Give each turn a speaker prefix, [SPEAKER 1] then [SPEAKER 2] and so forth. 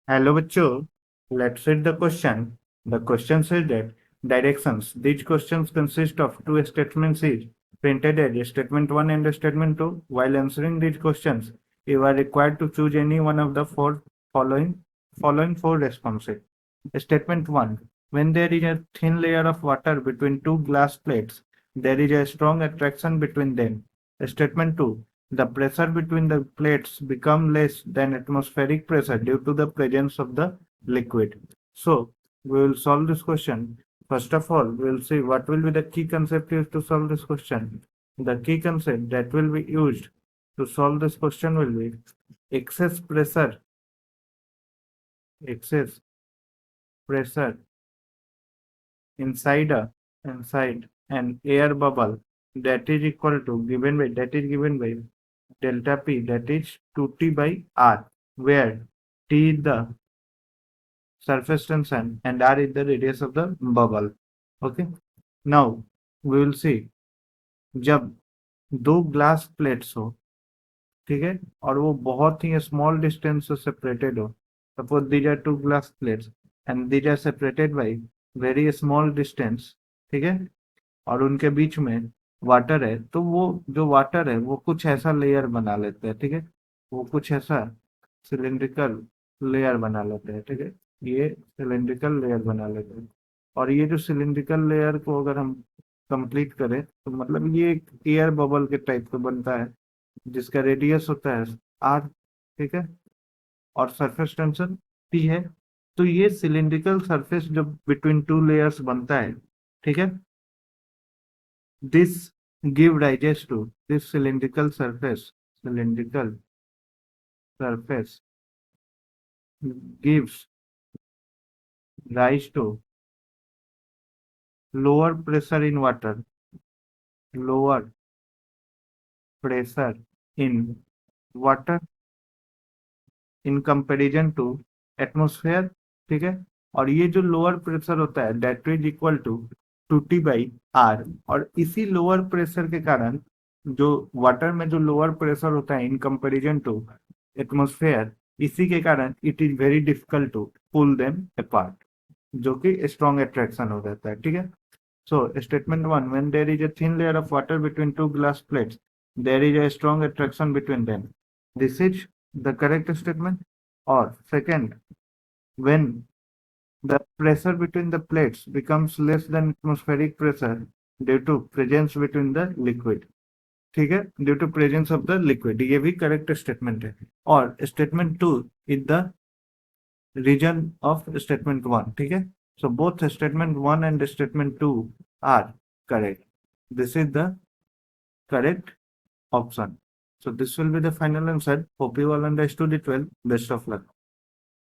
[SPEAKER 1] Hello, bachcho. Let's read the question. The question says that directions. These questions consist of two statements each, printed as statement 1 and statement 2. While answering these questions, you are required to choose any one of the following following four responses. Statement 1. When there is a thin layer of water between two glass plates, there is a strong attraction between them. Statement 2. The pressure between the plates become less than atmospheric pressure due to the presence of the liquid. So, we will solve this question. First of all, we will see what will be the key concept used to solve this question. The key concept that will be used to solve this question will be excess pressure inside an air bubble that is equal to given by delta P, that is 2T by R, where T is the surface tension and R is the radius of the bubble. Okay. Now we will see, जब दो glass plates हो, ठीक है, और वो बहुत ही small distance से सेपरेटेड हो, suppose these are two glass plates and these are separated by very small distance, ठीक है, और उनके बीच में वाटर है, तो वो जो वाटर है वो कुछ ऐसा लेयर बना लेते हैं, ठीक है, वो कुछ ऐसा सिलिंड्रिकल लेयर बना लेते हैं, ठीक है, ये सिलिंड्रिकल लेयर बना लेते हैं। और ये जो सिलिंड्रिकल लेयर को अगर हम कंप्लीट करें तो मतलब ये एक एयर बबल के टाइप का बनता है, जिसका रेडियस होता है आर, ठीक है, और सरफेस टेंशन टी है। तो ये सिलिंड्रिकल सरफेस जब बिटवीन टू लेयर्स बनता है, ठीक है, this give rise to this cylindrical surface gives rise to lower pressure in lower pressure in water in comparison to atmosphere, ठीक है, और ये जो लोअर प्रेशर होता है that is equal to 2T by r, और इसी लोअर प्रेशर के कारण जो वाटर में जो लोअर प्रेशर होता है इन कंपैरिजन टू एटमॉस्फेयर, इसी के कारण it is very difficult to pull them apart, जो कि स्ट्रॉन्ग अट्रैक्शन हो जाता है, ठीक है। So statement 1, when there is a thin layer of water between two glass plates there is a strong attraction between them, this is the correct statement. और second, when the pressure between the plates becomes less than atmospheric pressure due to presence between the liquid, ठीक है, due to presence of the liquid, ये भी correct statement है। और statement 2 is the reason of statement 1, ठीक है। So both statement 1 and statement 2 are correct, this is the correct option. So this will be the final answer. Hope you all understood it well. Best of luck.